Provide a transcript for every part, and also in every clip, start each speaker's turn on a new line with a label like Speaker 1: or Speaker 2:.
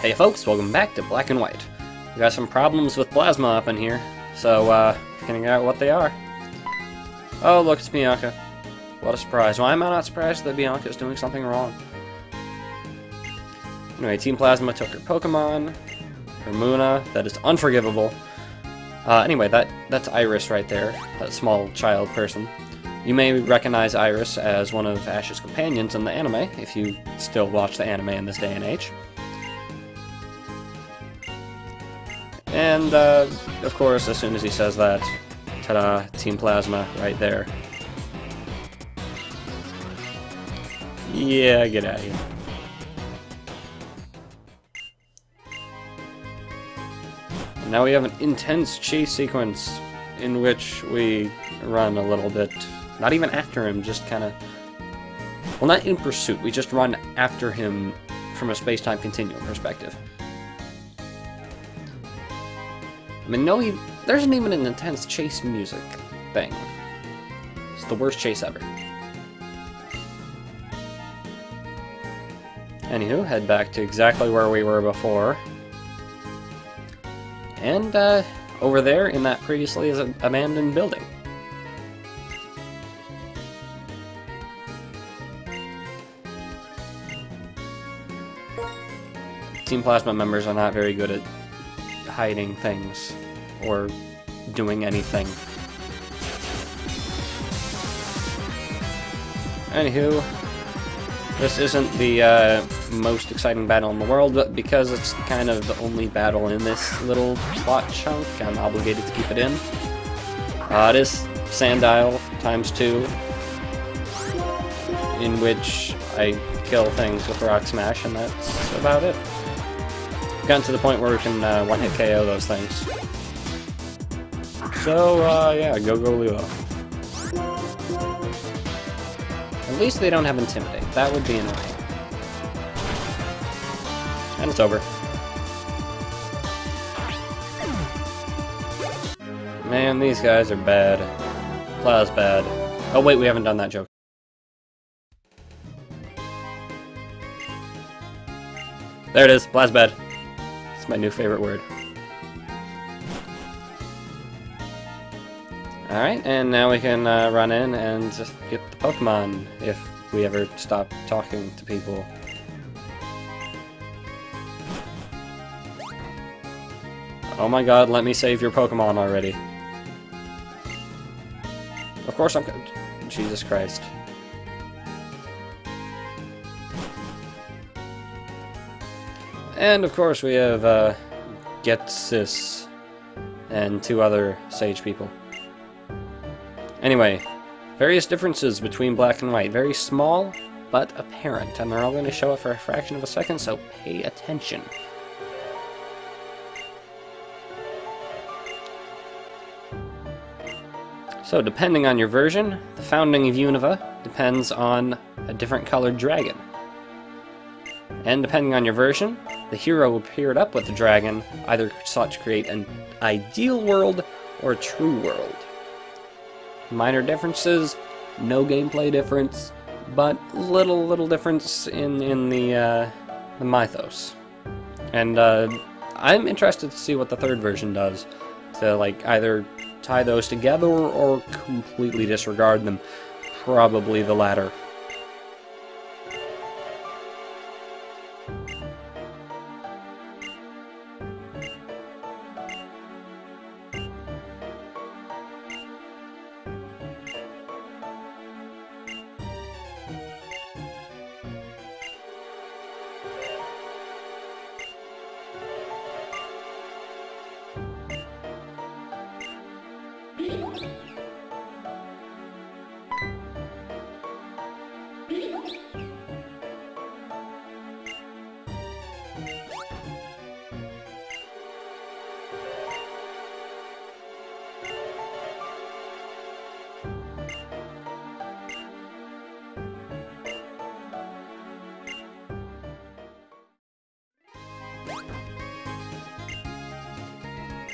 Speaker 1: Hey folks, welcome back to Black and White. We got some problems with plasma up in here, so figuring out what they are. Oh look, it's Bianca. What a surprise. Why am I not surprised that Bianca's doing something wrong? Anyway, Team Plasma took her Pokémon, her Muna, that is unforgivable. Anyway, that's Iris right there, that small child person. You may recognize Iris as one of Ash's companions in the anime, if you still watch the anime in this day and age. And, of course, as soon as he says that, ta-da, Team Plasma right there. Yeah, get out of here. And now we have an intense chase sequence in which we run a little bit, not even after him, just kind of, well, not in pursuit, we just run after him from a space-time continuum perspective. I mean, no, there isn't even an intense chase music thing. It's the worst chase ever. Anywho, head back to exactly where we were before. And, over there in that previously abandoned building. Team Plasma members are not very good at hiding things or doing anything. Anywho, this isn't the most exciting battle in the world, but because it's kind of the only battle in this little plot chunk, I'm obligated to keep it in. It is Sandile ×2, in which I kill things with Rock Smash, and that's about it. We've gotten to the point where we can one-hit KO those things. So, yeah, go Lillipup. At least they don't have Intimidate. That would be annoying. And it's over. Man, these guys are bad. Pla's bad. Oh wait, we haven't done that joke. There it is, Pla's bad. It's my new favorite word. Alright, and now we can run in and just get the Pokemon if we ever stop talking to people. Oh my god, let me save your Pokemon already. Of course I'm... Jesus Christ. And of course we have Getsis and 2 other sage people. Anyway, various differences between Black and White. Very small, but apparent, and they're all going to show up for a fraction of a second, so pay attention. So, depending on your version, the founding of Unova depends on a different colored dragon. And depending on your version, the hero who paired up with the dragon either sought to create an ideal world or a true world. Minor differences, no gameplay difference, but little difference in the mythos. And I'm interested to see what the third version does to like either tie those together or completely disregard them. Probably the latter.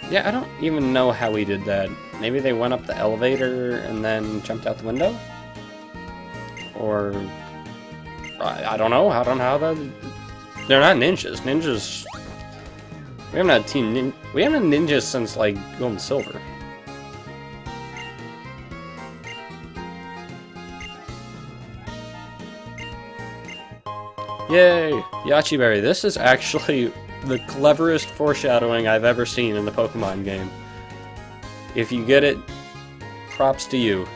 Speaker 1: Yeah, I don't even know how we did that. Maybe they went up the elevator and then jumped out the window? Or I don't know. I don't know how They're not ninjas. Ninjas... We haven't had we haven't had ninjas since, like, Gold and Silver. Yay! Yachi Berry. This is actually the cleverest foreshadowing I've ever seen in a Pokemon game. If you get it, props to you.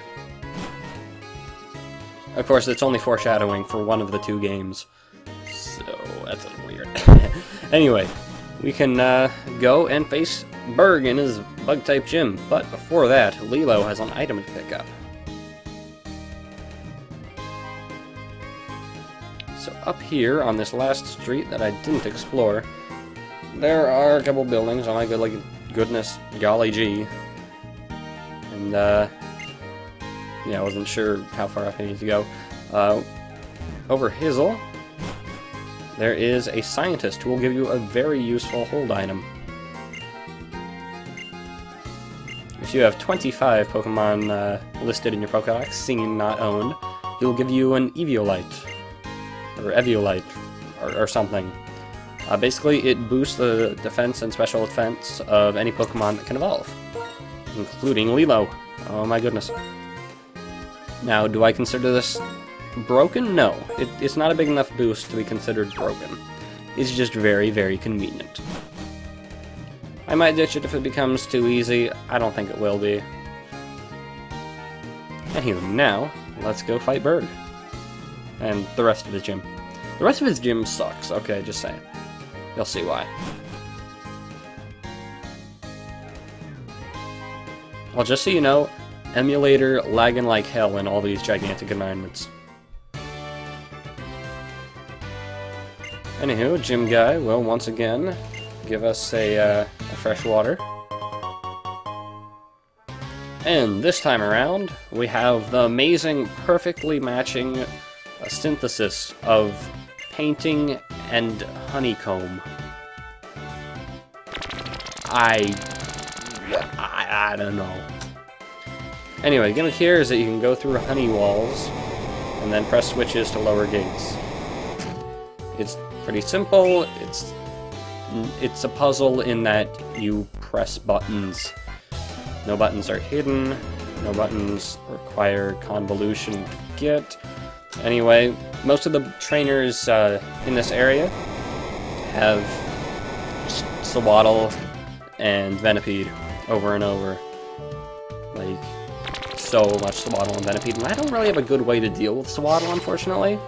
Speaker 1: Of course, it's only foreshadowing for one of the two games. So, that's a little weird. Anyway, we can go and face Burgh in his Bug-type gym. But before that, Lilo has an item to pick up. So up here on this last street that I didn't explore, there are a couple buildings. Oh my goodness, golly gee. And yeah, I wasn't sure how far up I need to go. Over Hizzle, there is a scientist who will give you a very useful hold item. If you have 25 Pokemon listed in your Pokédex, seen not owned, he will give you an Eviolite. Or Eviolite, or something. Basically, it boosts the defense and special defense of any Pokemon that can evolve, including Lilo. Oh my goodness. Now, do I consider this broken? No. It's not a big enough boost to be considered broken. It's just very, very convenient. I might ditch it if it becomes too easy. I don't think it will be. Anywho, now, let's go fight Burgh. And the rest of his gym. The rest of his gym sucks, okay, just saying. You'll see why. Well, just so you know, emulator lagging like hell in all these gigantic environments. Anywho, gym guy will once again give us a fresh water. And this time around, we have the amazing, perfectly matching synthesis of painting and honeycomb. I don't know. Anyway, the gimmick here is that you can go through honey walls and then press switches to lower gates. It's pretty simple. It's a puzzle in that you press buttons. No buttons are hidden. No buttons require convolution to get. Anyway, most of the trainers in this area have Swaddle and Venipede over and over. Like, so much Swaddle and Venipede, and I don't really have a good way to deal with Swaddle, unfortunately,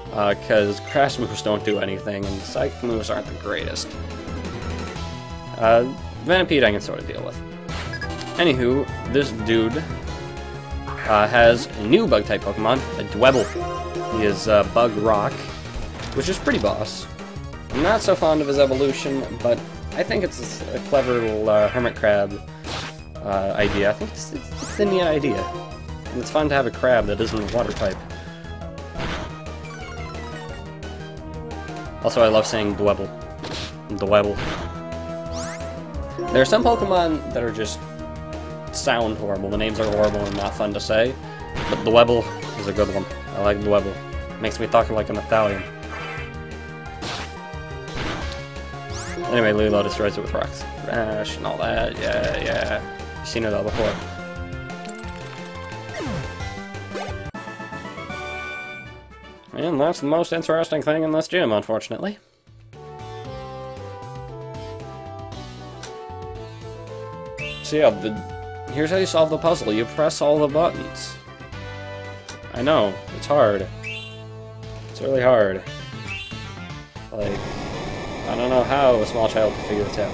Speaker 1: because Crash moves don't do anything, and Psychic moves aren't the greatest. Venipede I can sort of deal with. Anywho, this dude has a new Bug-type Pokemon, a Dwebble. He is Bug Rock, which is pretty boss. I'm not so fond of his evolution, but I think it's a clever little Hermit Crab idea. I think it's a neat idea. And it's fun to have a crab that isn't a water type. Also, I love saying Dwebble. Dwebble. There are some Pokemon that are just sound horrible. The names are horrible and not fun to say, but Dwebble is a good one. I like Dwebble. Makes me talk like an Italian. Anyway, Lilo destroys it with rocks. Rash and all that. Yeah. You've seen it all before. And that's the most interesting thing in this gym, unfortunately. So yeah, here's how you solve the puzzle. You press all the buttons. I know, it's hard. It's really hard. Like, I don't know how a small child can figure this out.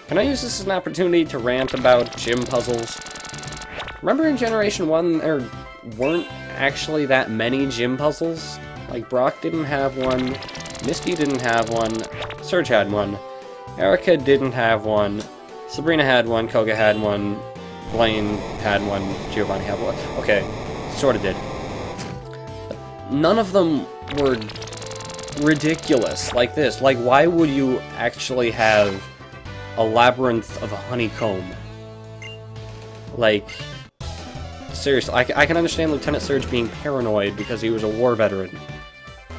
Speaker 1: Can I use this as an opportunity to rant about gym puzzles? Remember in Generation 1 there weren't actually that many gym puzzles? Like, Brock didn't have one, Misty didn't have one, Surge had one, Erica didn't have one, Sabrina had one, Koga had one, Blaine had one, Giovanni had one. Okay, sorta did. None of them were ridiculous like this. Like, why would you actually have a labyrinth of a honeycomb? Like, seriously, I can understand Lieutenant Surge being paranoid because he was a war veteran.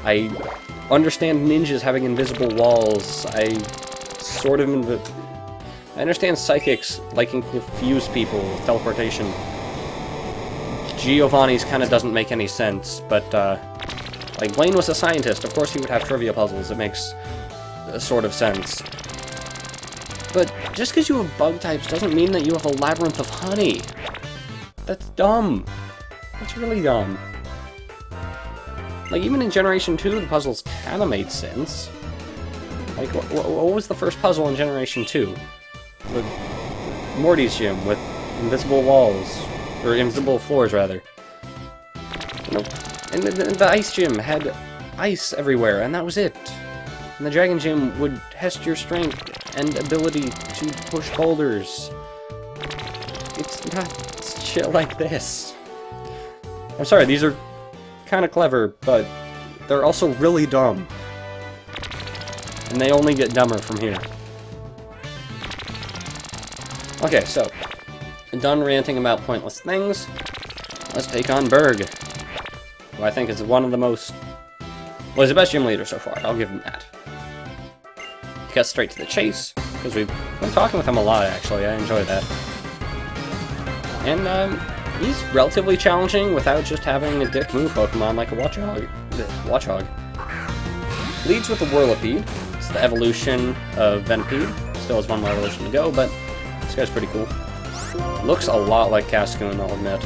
Speaker 1: I understand ninjas having invisible walls. I understand psychics liking to confuse people with teleportation. Giovanni's kind of doesn't make any sense, but, like, Blaine was a scientist. Of course he would have trivia puzzles. It makes sort of sense. But just because you have bug types doesn't mean that you have a labyrinth of honey. That's dumb. That's really dumb. Like, even in Generation 2, the puzzles kind of made sense. Like, what was the first puzzle in Generation 2? With Morty's gym, with invisible walls. Or invisible floors, rather. You know, and the ice gym had ice everywhere, and that was it. And the dragon gym would test your strength and ability to push boulders. It's not shit like this. I'm sorry, these are kind of clever, but they're also really dumb. And they only get dumber from here. Okay, so, done ranting about pointless things, let's take on Burgh, who I think is one of the most... well, he's the best gym leader so far, I'll give him that. He got straight to the chase, because we've been talking with him a lot, actually. I enjoy that. And, he's relatively challenging without just having a dick move Pokemon like a Watchog. Leads with the Whirlipede. It's the evolution of Venipede. Still has one more evolution to go, but this guy's pretty cool. Looks a lot like Cascoon, I'll admit.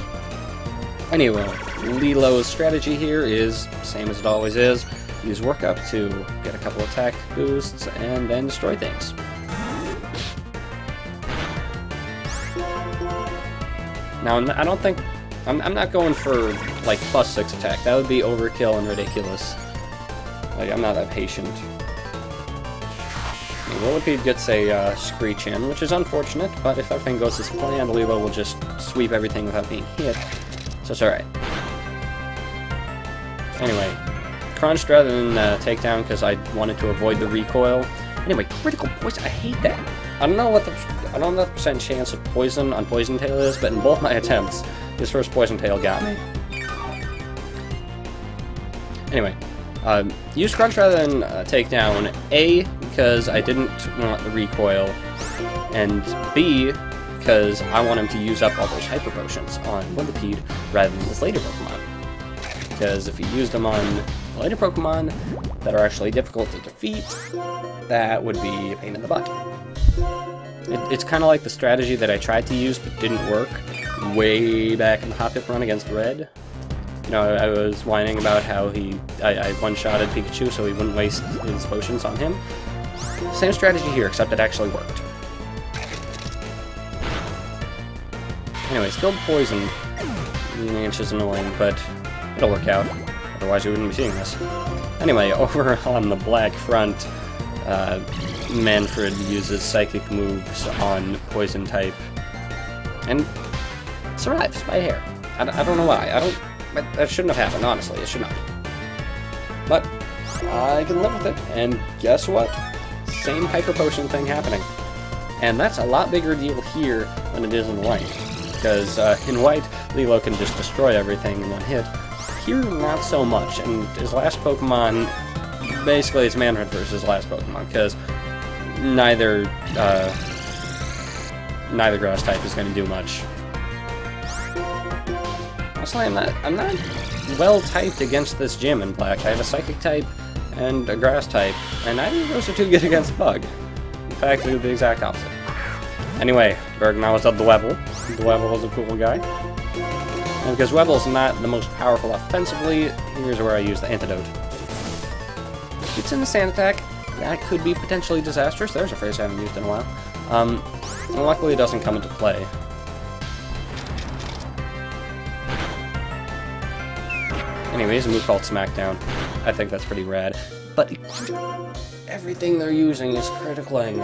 Speaker 1: Anyway, Lilo's strategy here is, same as it always is, use Work Up to get a couple attack boosts and then destroy things. Now, I don't think... I'm not going for, like, +6 attack. That would be overkill and ridiculous. Like, I'm not that patient. Lillipup gets a Screech in, which is unfortunate, but if everything goes as planned, Lilo will just sweep everything without being hit, so it's alright. Anyway, crunched rather than takedown because I wanted to avoid the recoil. Anyway, critical poison, I hate that. I don't know what the percent chance of poison on Poison Tail is, but in both my attempts, this first Poison Tail got me. Anyway, use Crunch rather than Takedown, A, because I didn't want the recoil, and B, because I want him to use up all those Hyper Potions on Lillipede rather than this later Pokemon. Because if he used them on later Pokemon that are actually difficult to defeat, that would be a pain in the butt. It's kind of like the strategy that I tried to use but didn't work way back in the Hop Hip run against Red. You know, I was whining about how I one-shotted Pikachu so he wouldn't waste his potions on him. Same strategy here, except it actually worked. Anyway, Spilled Poison, which is annoying, but it'll work out. Otherwise we wouldn't be seeing this. Anyway, over on the black front, Manfred uses Psychic moves on Poison type, and survives by a hair. I don't know why. That shouldn't have happened, honestly. It should not. But I can live with it, and guess what? Same Hyper Potion thing happening. And that's a lot bigger deal here than it is in white. Because in white, Lilo can just destroy everything in one hit. Here, not so much, and his last Pokemon, basically it's Manfred versus his last Pokemon, because neither grass type is going to do much. Honestly, I'm not well typed against this gym in black. I have a Psychic type and a Grass type, and neither of those are too good against Bug. In fact, they do the exact opposite. Anyway, Burgh now is up the Webbel. The Webbel is a cool guy. And because Webbel's not the most powerful offensively, here's where I use the Antidote. It's in the Sand Attack. That could be potentially disastrous. There's a phrase I haven't used in a while. And luckily it doesn't come into play. Anyways, a move called Smackdown. I think that's pretty rad. But everything they're using is critically.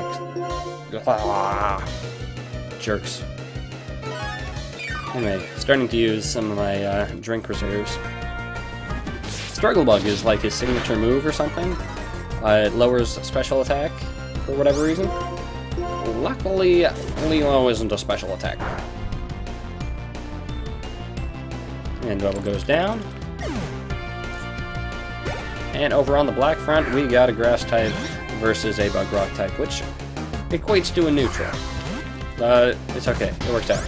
Speaker 1: Jerks. Anyway, starting to use some of my drink reserves. Struggle Bug is like his signature move or something. It lowers special attack for whatever reason. Luckily, Lilo isn't a special attack. And Webbel goes down. And over on the black front, we got a grass type versus a bug rock type, which equates to a neutral. It's okay, it works out.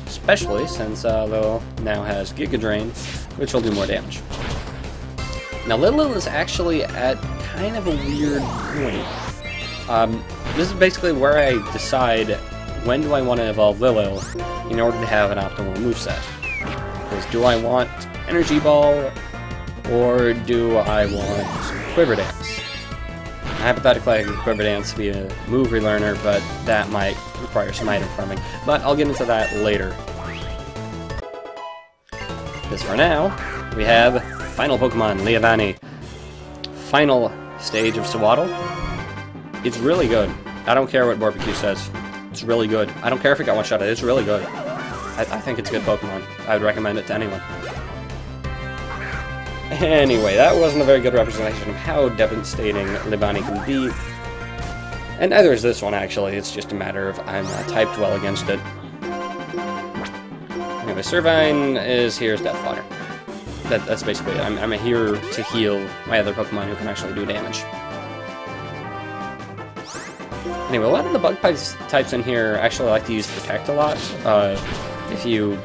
Speaker 1: Especially since Lil now has Giga Drain, which will do more damage. Now Lil is actually at kind of a weird point. This is basically where I decide when do I want to evolve Lil in order to have an optimal moveset. Because do I want Energy Ball, or do I want Quiver Dance? Hypothetically, I could Quiver Dance be a move relearner, but that might require some item farming. But I'll get into that later. Because for now, we have final Pokemon, Leavanny. Final stage of Swaddle. It's really good. I don't care what Barbecue says. It's really good. I don't care if it got one-shotted, it's really good. I think it's a good Pokemon. I would recommend it to anyone. Anyway, that wasn't a very good representation of how devastating Leavanny can be. And neither is this one, actually. It's just a matter of I'm typed well against it. Anyway, Servine is here as Deathwater. That's basically it. I'm here to heal my other Pokemon who can actually do damage. Anyway, a lot of the bug types in here actually like to use Protect a lot. If you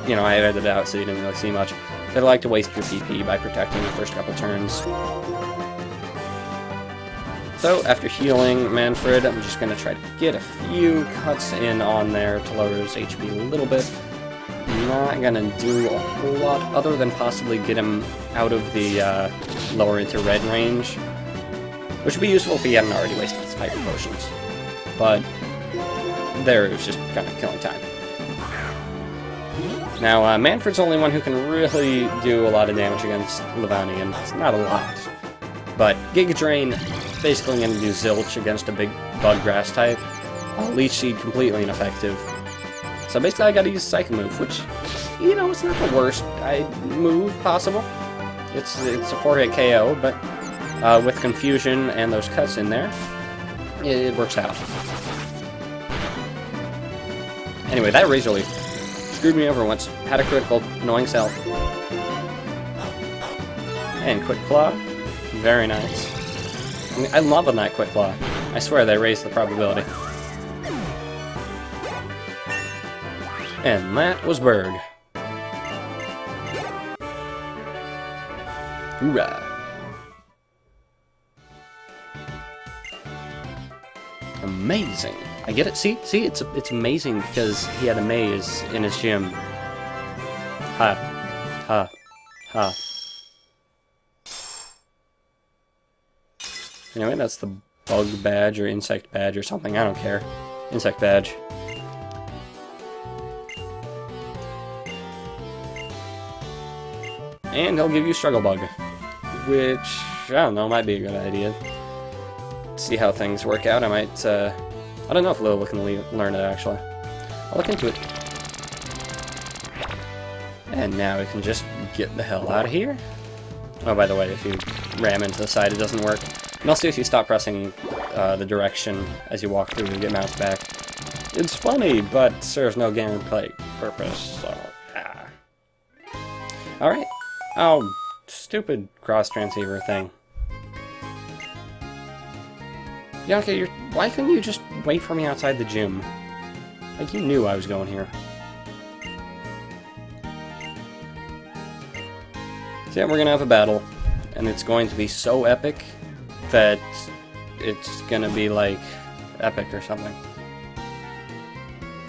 Speaker 1: know, I edited it out so you didn't really see much. They like to waste your PP by protecting the first couple turns. So, after healing Manfred, I'm just going to try to get a few cuts in on there to lower his HP a little bit. I'm not going to do a whole lot other than possibly get him out of the lower into red range, which would be useful if he hadn't already wasted his Hyper Potions. But there, it was just kind of killing time. Now, Manfred's the only one who can really do a lot of damage against Leavanny, and it's not a lot. But Giga Drain basically going to do zilch against a big bug grass type. Leech Seed completely ineffective. So basically I gotta use Psycho Move, which, you know, it's not the worst move possible. It's a 4-hit KO, but with Confusion and those cuts in there, it works out. Anyway, that Razor Leaf screwed me over once. Had a critical, annoying self. And Quick Claw. Very nice. I mean, I'm loving that Quick Claw. I swear they raised the probability. And that was Burgh. Hoorah. Amazing. I get it. See, it's amazing because he had a maze in his gym. Ha. Ha. Ha. Anyway, that's the bug badge or insect badge or something. I don't care. Insect badge. And he'll give you Struggle Bug, which, I don't know, might be a good idea. See how things work out. I might, I don't know if Lil can learn it, actually. I'll look into it. And now we can just get the hell out of here. Oh, by the way, if you ram into the side, it doesn't work. And also, if you stop pressing the direction as you walk through, you get mouse back. It's funny, but serves no gameplay purpose, so, yeah. Alright. Oh, stupid cross-transceiver thing. Yeah, okay, why couldn't you just wait for me outside the gym? Like, you knew I was going here. So yeah, we're gonna have a battle, and it's going to be so epic that it's gonna be, like, epic or something.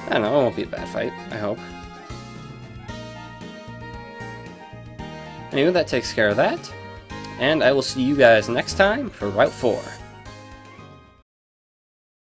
Speaker 1: I don't know, it won't be a bad fight, I hope. Anyway, that takes care of that, and I will see you guys next time for Route 4.